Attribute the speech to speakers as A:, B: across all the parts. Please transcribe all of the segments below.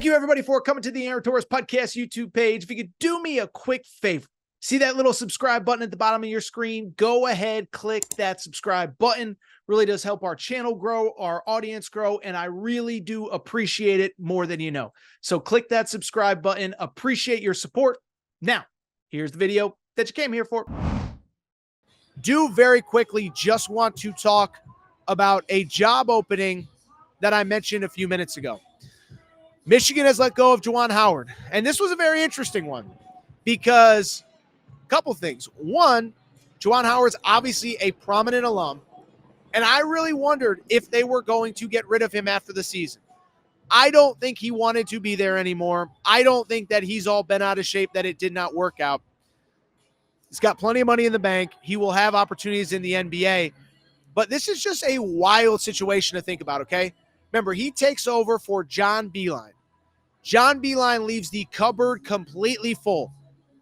A: Thank you, everybody, for coming to the Aaron Torres Podcast YouTube page. If you could do me a quick favor, see that little subscribe button at the bottom of your screen? Go ahead, click that subscribe button. Really does help our channel grow, our audience grow, and I really do appreciate it more than you know. So click that subscribe button. Appreciate your support. Now, here's the video that you came here for. Do very quickly just want to talk about a job opening that I mentioned a few minutes ago. Michigan has let go of Juwan Howard. And this was a very interesting one because a couple things. One, Juwan Howard's obviously a prominent alum. And I really wondered if they were going to get rid of him after the season. I don't think he wanted to be there anymore. I don't think that he's all bent out of shape, that it did not work out. He's got plenty of money in the bank. He will have opportunities in the NBA. But this is just a wild situation to think about, okay? Remember, he takes over for John Beilein. John Beilein leaves the cupboard completely full.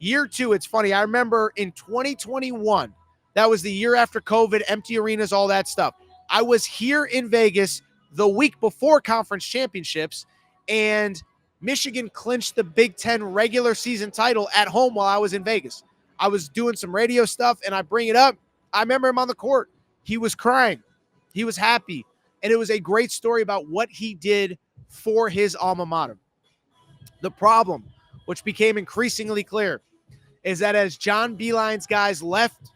A: Year two, it's funny. I remember in 2021, that was the year after COVID, empty arenas, all that stuff. I was here in Vegas the week before conference championships, and Michigan clinched the Big Ten regular season title at home while I was in Vegas. I was doing some radio stuff, and I bring it up. I remember him on the court. He was crying. He was happy. And it was a great story about what he did for his alma mater. The problem, which became increasingly clear, is that as John Beilein's guys left,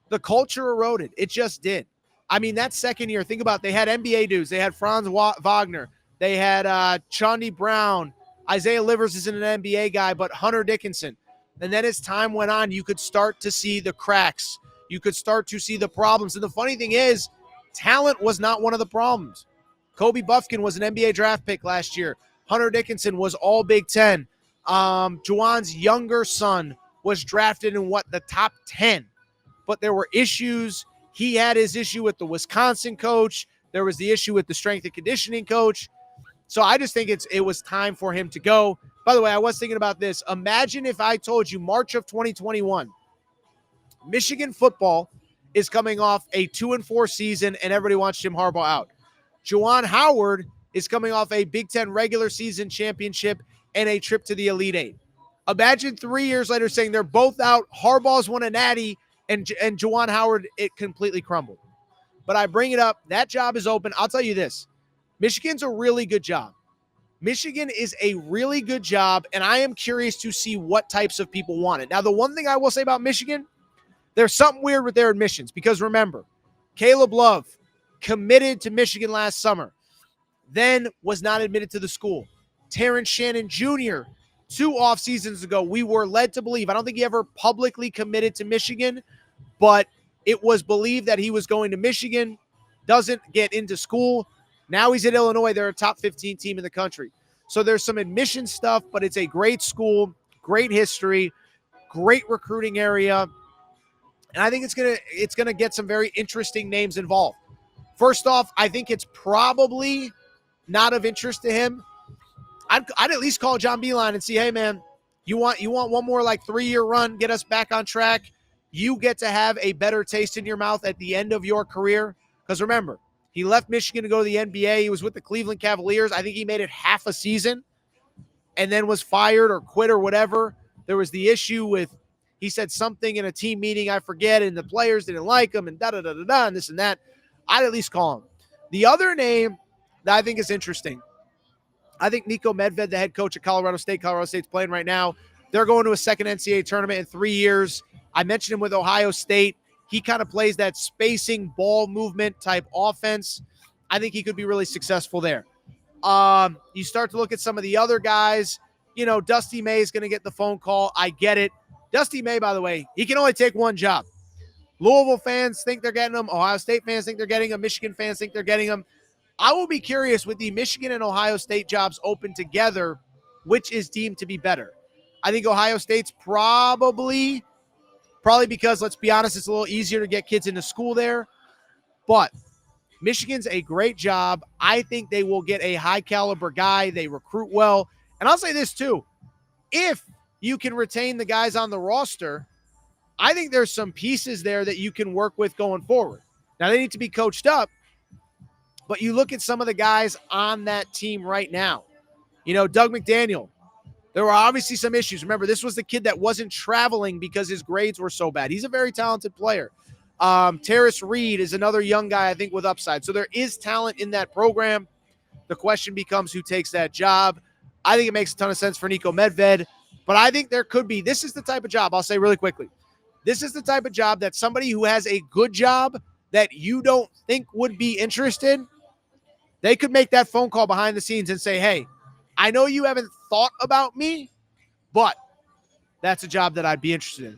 A: the culture eroded. It just did. I mean, that second year, think about it, they had NBA dudes. They had Franz Wagner. They had Chaundi Brown. Isaiah Livers isn't an NBA guy, but Hunter Dickinson. And then as time went on, you could start to see the cracks. You could start to see the problems. And the funny thing is, talent was not one of the problems. Kobe Buffkin was an NBA draft pick last year. Hunter Dickinson was all Big Ten. Juwan's younger son was drafted in the top 10. But there were issues. He had his issue with the Wisconsin coach. There was the issue with the strength and conditioning coach. So I just think it was time for him to go. By the way, I was thinking about this. Imagine if I told you March of 2021, Michigan football is coming off a 2-4 season and everybody wants Jim Harbaugh out. Juwan Howard is coming off a Big Ten regular season championship and a trip to the Elite Eight. Imagine 3 years later saying they're both out, Harbaugh's won a natty, and Juwan Howard, it completely crumbled. But I bring it up. That job is open. I'll tell you this. Michigan's a really good job. Michigan is a really good job, and I am curious to see what types of people want it. Now, the one thing I will say about Michigan, there's something weird with their admissions because remember, Caleb Love committed to Michigan last summer, then was not admitted to the school. Terrence Shannon Jr., 2 off seasons ago, we were led to believe, I don't think he ever publicly committed to Michigan, but it was believed that he was going to Michigan, doesn't get into school. Now he's at Illinois. They're a top 15 team in the country. So there's some admission stuff, but it's a great school, great history, great recruiting area. And I think it's gonna get some very interesting names involved. First off, I think it's probably not of interest to him. I'd at least call John Beilein and see, hey man, you want one more 3-year run, get us back on track. You get to have a better taste in your mouth at the end of your career. Because remember, he left Michigan to go to the NBA. He was with the Cleveland Cavaliers. I think he made it half a season and then was fired or quit or whatever. There was the issue with, he said something in a team meeting, I forget, and the players didn't like him and da-da-da-da-da and this and that. I'd at least call him. The other name that I think is interesting, I think Nico Medved, the head coach at Colorado State. Colorado State's playing right now. They're going to a second NCAA tournament in 3 years. I mentioned him with Ohio State. He kind of plays that spacing ball movement type offense. I think he could be really successful there. You start to look at some of the other guys. You know, Dusty May is going to get the phone call. I get it. Dusty May, by the way, he can only take one job. Louisville fans think they're getting him. Ohio State fans think they're getting him. Michigan fans think they're getting him. I will be curious with the Michigan and Ohio State jobs open together, which is deemed to be better. I think Ohio State's probably because, let's be honest, it's a little easier to get kids into school there. But Michigan's a great job. I think they will get a high-caliber guy. They recruit well. And I'll say this, too. If you can retain the guys on the roster, I think there's some pieces there that you can work with going forward. Now, they need to be coached up. But you look at some of the guys on that team right now. Doug McDaniel, there were obviously some issues. Remember, this was the kid that wasn't traveling because his grades were so bad. He's a very talented player. Terrace Reed is another young guy, I think, with upside. So there is talent in that program. The question becomes who takes that job. I think it makes a ton of sense for Nico Medved, but I think there could be, this is the type of job, I'll say really quickly, this is the type of job that somebody who has a good job that you don't think would be interested, they could make that phone call behind the scenes and say, hey, I know you haven't thought about me, but that's a job that I'd be interested in.